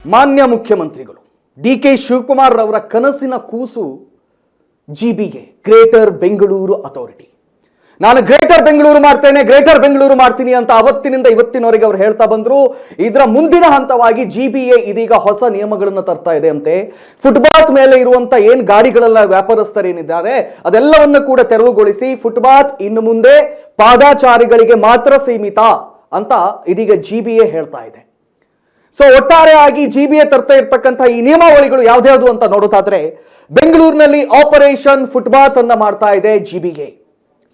ಮಾನ್ಯ ಮುಖ್ಯಮಂತ್ರಿಗಳು ಡಿ.ಕೆ. ಶಿವಕುಮಾರ್ ಅವರ ಕನಸಿನ ಕೂಸು ಜಿಬಿಗೆ ಗ್ರೇಟರ್ ಬೆಂಗಳೂರು ಅಥಾರಿಟಿ. ನಾನು ಗ್ರೇಟರ್ ಬೆಂಗಳೂರು ಮಾಡ್ತೀನಿ ಅಂತ ಅವತ್ತಿನಿಂದ ಇವತ್ತಿನವರೆಗೆ ಅವರು ಹೇಳ್ತಾ ಬಂದ್ರು. ಇದರ ಮುಂದಿನ ಹಂತವಾಗಿ ಜಿಬಿಎ ಇದೀಗ ಹೊಸ ನಿಯಮಗಳನ್ನು ತರ್ತಾ ಇದೆ ಅಂತೆ. ಫುಟ್ಪಾತ್ ಮೇಲೆ ಇರುವಂತ ಏನ್ ಗಾಡಿಗಳೆಲ್ಲ ವ್ಯಾಪಾರಸ್ಥರೇನಿದ್ದಾರೆ ಅದೆಲ್ಲವನ್ನು ಕೂಡ ತೆರವುಗೊಳಿಸಿ ಫುಟ್ಪಾತ್ ಇನ್ನು ಮುಂದೆ ಪಾದಾಚಾರಿಗಳಿಗೆ ಮಾತ್ರ ಸೀಮಿತ ಅಂತ ಇದೀಗ ಜಿಬಿಎ ಹೇಳ್ತಾ ಇದೆ. ಸೊ ಒಟ್ಟಾರೆಯಾಗಿ ಜಿಬಿಎ ತರ್ತಾ ಇರ್ತಕ್ಕಂಥ ಈ ನಿಯಮಾವಳಿಗಳು ಯಾವ್ದ್ಯಾವ್ದು ಅಂತ ನೋಡೋದಾದ್ರೆ ಬೆಂಗಳೂರಿನಲ್ಲಿ ಆಪರೇಷನ್ ಫುಟ್ಪಾತ್ ಅನ್ನ ಮಾಡ್ತಾ ಇದೆ ಜಿಬಿಎ.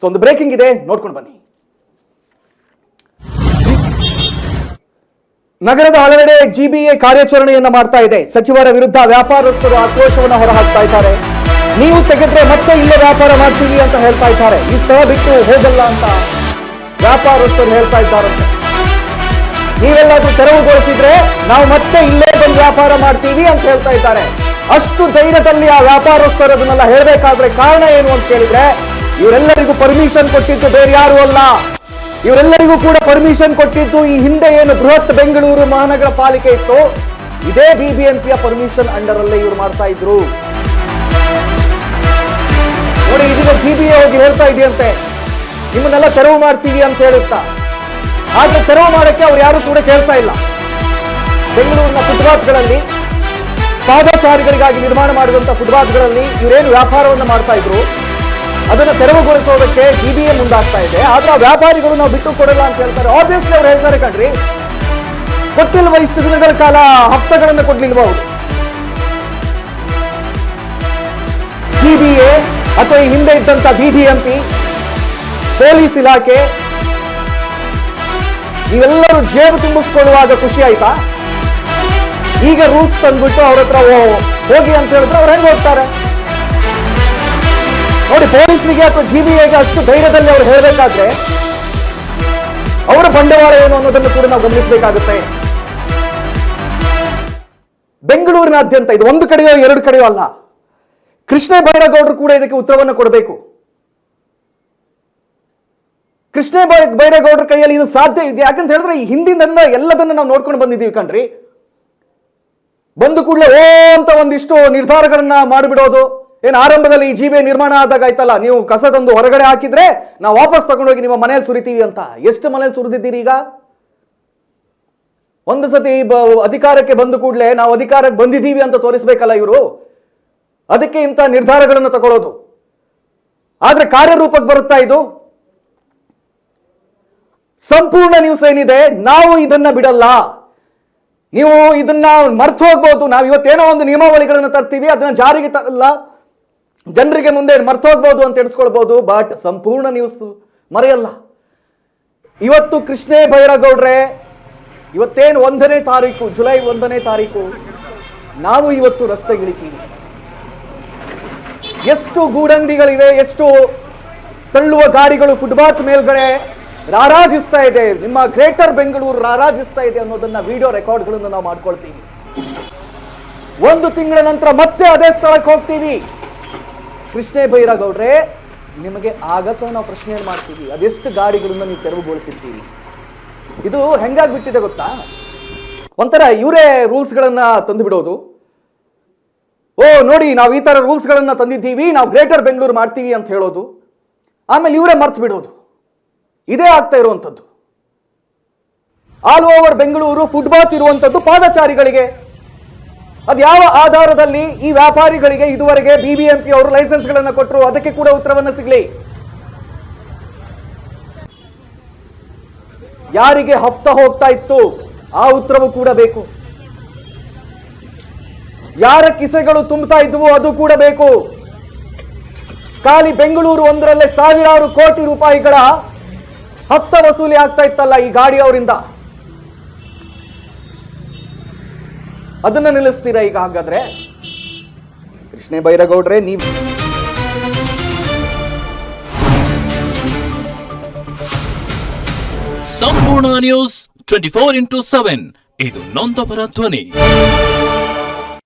ಸೊ ಒಂದು ಬ್ರೇಕಿಂಗ್ ಇದೆ, ನೋಡ್ಕೊಂಡು ಬನ್ನಿ. ನಗರದ ಹಲವೆಡೆ ಜಿಬಿಎ ಕಾರ್ಯಾಚರಣೆಯನ್ನ ಮಾಡ್ತಾ ಇದೆ. ಸಚಿವರ ವಿರುದ್ಧ ವ್ಯಾಪಾರಸ್ಥರು ಆಕ್ರೋಶವನ್ನು ಹೊರಹಾಕ್ತಾ ಇದ್ದಾರೆ. ನೀವು ತೆಗೆದ್ರೆ ಮತ್ತೆ ಇಲ್ಲೇ ವ್ಯಾಪಾರ ಮಾಡ್ತೀವಿ ಅಂತ ಹೇಳ್ತಾ ಇದ್ದಾರೆ. ಈ ಸ್ಥಳ ಬಿಟ್ಟು ಹೋಗಲ್ಲ ಅಂತ ವ್ಯಾಪಾರಸ್ಥರು ಹೇಳ್ತಾ ಇದ್ದಾರಂತೆ. ನೀವೆಲ್ಲಾದ್ರೂ ತೆರವುಗೊಳಿಸಿದ್ರೆ ನಾವು ಮತ್ತೆ ಇಲ್ಲೇ ಬಂದು ವ್ಯಾಪಾರ ಮಾಡ್ತೀವಿ ಅಂತ ಹೇಳ್ತಾ ಇದ್ದಾರೆ. ಅಷ್ಟು ಧೈರ್ಯದಲ್ಲಿ ಆ ವ್ಯಾಪಾರಸ್ಥರು ಅದನ್ನೆಲ್ಲ ಹೇಳಬೇಕಾದ್ರೆ ಕಾರಣ ಏನು ಅಂತ ಕೇಳಿದ್ರೆ, ಇವರೆಲ್ಲರಿಗೂ ಪರ್ಮಿಷನ್ ಕೊಟ್ಟಿದ್ದು ಬೇರೆ ಯಾರು ಅಲ್ಲ. ಇವರೆಲ್ಲರಿಗೂ ಕೂಡ ಪರ್ಮಿಷನ್ ಕೊಟ್ಟಿದ್ದು ಈ ಹಿಂದೆ ಏನು ಬೃಹತ್ ಬೆಂಗಳೂರು ಮಹಾನಗರ ಪಾಲಿಕೆ ಇತ್ತು, ಇದೇ ಬಿಬಿಎಂಪಿಯ ಪರ್ಮಿಷನ್ ಅಂಡರ್ ಅಲ್ಲೇ ಇವರು ಮಾಡ್ತಾ ಇದ್ರು. ನೋಡಿ, ಇದೀಗ ಜಿಬಿಎ ಹೋಗಿ ಹೇಳ್ತಾ ಇದೆಯಂತೆ ನಿಮ್ಮನ್ನೆಲ್ಲ ತೆರವು ಮಾಡ್ತೀವಿ ಅಂತ ಹೇಳುತ್ತಾ. ಆದ್ರೆ ತೆರವು ಮಾಡಕ್ಕೆ ಅವ್ರು ಯಾರು ಕೂಡ ಕೇಳ್ತಾ ಇಲ್ಲ. ಬೆಂಗಳೂರಿನ ಫುಟ್ಪಾತ್ಗಳಲ್ಲಿ ಪಾದಚಾರಿಗಳಿಗಾಗಿ ನಿರ್ಮಾಣ ಮಾಡಿರುವಂತಹ ಫುಟ್ಪಾತ್ಗಳಲ್ಲಿ ಇವರೇನು ವ್ಯಾಪಾರವನ್ನು ಮಾಡ್ತಾ ಇದ್ರು ಅದನ್ನು ತೆರವುಗೊಳಿಸೋದಕ್ಕೆ ಜಿಬಿಎ ಮುಂದಾಗ್ತಾ ಇದೆ. ಆದ್ರೆ ಆ ವ್ಯಾಪಾರಿಗಳು ನಾವು ಬಿಟ್ಟು ಕೊಡಲ್ಲ ಅಂತ ಹೇಳ್ತಾರೆ. ಆಬ್ವಿಯಸ್ಲಿ ಅವ್ರು ಹೇಳ್ತಾರೆ ಕಣ್ರಿ, ಕೊಟ್ಟಿಲ್ವ ಇಷ್ಟು ದಿನಗಳ ಕಾಲ ಹಪ್ತಗಳನ್ನು ಕೊಡ್ಲಿಲ್ವ ಅವರು. ಜಿಬಿಎ ಅಥವಾ ಈ ಹಿಂದೆ ಇದ್ದಂತ ಬಿಬಿಎಂಪಿ, ಪೊಲೀಸ್ ಇಲಾಖೆ ನೀವೆಲ್ಲರೂ ಜೇಬು ತುಂಬಿಸ್ಕೊಳ್ಳುವಾಗ ಖುಷಿ ಆಯ್ತಾ? ಈಗ ರೂಲ್ಸ್ ತಂದ್ಬಿಟ್ಟು ಅವ್ರ ಹತ್ರ ಹೋಗಿ ಅಂತ ಹೇಳಿದ್ರೆ ಅವ್ರು ಹೆಂಗ್ ಹೋಗ್ತಾರೆ ನೋಡಿ. ಪೊಲೀಸ್ನಿಗೆ ಅಥವಾ ಜಿಬಿಎಗೆ ಅಷ್ಟು ಧೈರ್ಯದಲ್ಲಿ ಅವ್ರು ಹೇಳಬೇಕಾದ್ರೆ ಅವರ ಬಂಡವಾಳ ಏನು ಅನ್ನೋದನ್ನು ಕೂಡ ನಾವು ಗಮನಿಸಬೇಕಾಗುತ್ತೆ. ಬೆಂಗಳೂರಿನಾದ್ಯಂತ ಇದು ಒಂದು ಕಡೆಯೋ ಎರಡು ಕಡೆಯೋ ಅಲ್ಲ, ಕೃಷ್ಣ ಬೈರೇಗೌಡರು ಕೂಡ ಇದಕ್ಕೆ ಉತ್ತರವನ್ನು ಕೊಡಬೇಕು. ಕೃಷ್ಣ ಬೈರೇಗೌಡರ ಕೈಯಲ್ಲಿ ಇದು ಸಾಧ್ಯ ಇದೆ. ಯಾಕಂತ ಹೇಳಿದ್ರೆ ಈ ಹಿಂದಿನ ಎಲ್ಲದನ್ನ ನಾವು ನೋಡ್ಕೊಂಡು ಬಂದಿದ್ದೀವಿ ಕಣ್ರಿ. ಬಂದು ಕೂಡಲೇ ಅಂತ ಒಂದಿಷ್ಟು ನಿರ್ಧಾರಗಳನ್ನ ಮಾಡಿಬಿಡೋದು. ಏನು ಆರಂಭದಲ್ಲಿ ಈ ಜಿಬಿಎ ನಿರ್ಮಾಣ ಆದಾಗ ಆಯ್ತಲ್ಲ, ನೀವು ಕಸ ತಂದು ಹೊರಗಡೆ ಹಾಕಿದ್ರೆ ನಾವು ವಾಪಸ್ ತಗೊಂಡೋಗಿ ನಿಮ್ಮ ಮನೆಯಲ್ಲಿ ಸುರಿತೀವಿ ಅಂತ. ಎಷ್ಟು ಮನೆಯಲ್ಲಿ ಸುರಿದಿದ್ದೀರಿ? ಈಗ ಒಂದು ಸತಿ ಅಧಿಕಾರಕ್ಕೆ ಬಂದು ಕೂಡಲೇ ನಾವು ಅಧಿಕಾರಕ್ಕೆ ಬಂದಿದ್ದೀವಿ ಅಂತ ತೋರಿಸ್ಬೇಕಲ್ಲ ಇವರು. ಅದಕ್ಕೆ ಇಂಥ ನಿರ್ಧಾರಗಳನ್ನು ತಗೊಳ್ಳೋದು. ಆದ್ರೆ ಕಾರ್ಯರೂಪಕ್ಕೆ ಬರುತ್ತಾ ಇದು? ಸಂಪೂರ್ಣ ನ್ಯೂಸ್ ಏನಿದೆ, ನಾವು ಇದನ್ನ ಬಿಡಲ್ಲ. ನೀವು ಇದನ್ನ ಮರ್ತು ಹೋಗ್ಬೋದು. ನಾವು ಇವತ್ತೇನೋ ಒಂದು ನಿಯಮಾವಳಿಗಳನ್ನು ತರ್ತೀವಿ, ಅದನ್ನ ಜಾರಿಗೆ ತರಲ್ಲ, ಜನರಿಗೆ ಮುಂದೆ ಮರ್ತು ಹೋಗ್ಬೋದು ಅಂತ ಎಣಿಸ್ಕೊಳ್ಬಹುದು. ಬಟ್ ಸಂಪೂರ್ಣ ನ್ಯೂಸ್ ಮರೆಯಲ್ಲ. ಇವತ್ತು ಕೃಷ್ಣ ಬೈರೇಗೌಡ್ರೆ, ಇವತ್ತೇನು 1ನೇ ತಾರೀಕು, ಜುಲೈ 1ನೇ ತಾರೀಕು ನಾವು ಇವತ್ತು ರಸ್ತೆಗಿಳಿತೀವಿ. ಎಷ್ಟು ಗೂಡಂಗಡಿಗಳಿವೆ, ಎಷ್ಟು ತಳ್ಳುವ ಗಾಡಿಗಳು ಫುಟ್ಪಾತ್ ಮೇಲ್ಗಡೆ ರಾರಾಜಿಸ್ತಾ ಇದೆ. ನಿಮ್ಮ ಗ್ರೇಟರ್ ಬೆಂಗಳೂರು ರಾರಾಜಿಸ್ತಾ ಇದೆ ಅನ್ನೋದನ್ನ ವಿಡಿಯೋ ರೆಕಾರ್ಡ್ಗಳನ್ನು ನಾವು ಮಾಡ್ಕೊಳ್ತೀವಿ. 1 ತಿಂಗಳ ನಂತರ ಮತ್ತೆ ಅದೇ ಸ್ಥಳಕ್ಕೆ ಹೋಗ್ತೀವಿ. ಕೃಷ್ಣ ಬೈರೇಗೌಡ್ರೆ, ನಿಮಗೆ ಆಗಸ ನಾವು ಪ್ರಶ್ನೆಯನ್ನು ಮಾಡ್ತೀವಿ, ಅದೆಷ್ಟು ಗಾಡಿಗಳನ್ನ ನೀವು ತೆರವುಗೊಳಿಸಿರ್ತೀವಿ? ಇದು ಹೆಂಗಾಗ್ಬಿಟ್ಟಿದೆ ಗೊತ್ತಾ? ಒಂಥರ ಇವರೇ ರೂಲ್ಸ್ಗಳನ್ನ ತಂದು ಬಿಡೋದು. ನೋಡಿ, ನಾವು ಈ ತರ ರೂಲ್ಸ್ಗಳನ್ನ ತಂದಿದ್ದೀವಿ, ನಾವು ಗ್ರೇಟರ್ ಬೆಂಗಳೂರು ಮಾಡ್ತೀವಿ ಅಂತ ಹೇಳೋದು, ಆಮೇಲೆ ಇವರೇ ಮರ್ತು ಬಿಡೋದು. ಇದೇ ಆಗ್ತಾ ಇರುವಂಥದ್ದು. ಆಲ್ ಓವರ್ ಬೆಂಗಳೂರು ಫುಟ್ಪಾತ್ ಇರುವಂಥದ್ದು ಪಾದಚಾರಿಗಳಿಗೆ. ಅದು ಯಾವ ಆಧಾರದಲ್ಲಿ ಈ ವ್ಯಾಪಾರಿಗಳಿಗೆ ಇದುವರೆಗೆ ಬಿಬಿಎಂಪಿ ಅವರು ಲೈಸೆನ್ಸ್ ಗಳನ್ನ ಕೊಟ್ಟರು? ಅದಕ್ಕೆ ಕೂಡ ಉತ್ತರವನ್ನು ಸಿಗಲಿ. ಯಾರಿಗೆ ಹಫ್ತಾ ಹೋಗ್ತಾ ಇತ್ತು ಆ ಉತ್ತರವು ಕೂಡ ಬೇಕು. ಯಾರ ಕಿಸೆಗಳು ತುಂಬುತ್ತಾ ಇದ್ವು ಅದು ಕೂಡ ಬೇಕು. ಖಾಲಿ ಬೆಂಗಳೂರು ಒಂದರಲ್ಲೇ ಸಾವಿರಾರು ಕೋಟಿ ರೂಪಾಯಿಗಳ ಹಫ್ತಾ ವಸೂಲಿ ಆಗ್ತಾ ಇತ್ತಲ್ಲ ಈ ಗಾಡಿ ಅವರಿಂದ. ಅದನ್ನ ನಿಲ್ಲಿಸ್ತೀರಾ ಈಗ? ಹಾಗಾದ್ರೆ ಕೃಷ್ಣ ಬೈರೇಗೌಡ್ರೆ, ನೀವು ಸಂಪೂರ್ಣ ನ್ಯೂಸ್ 24x7 ಇದು ನೊಂದವರ ಧ್ವನಿ.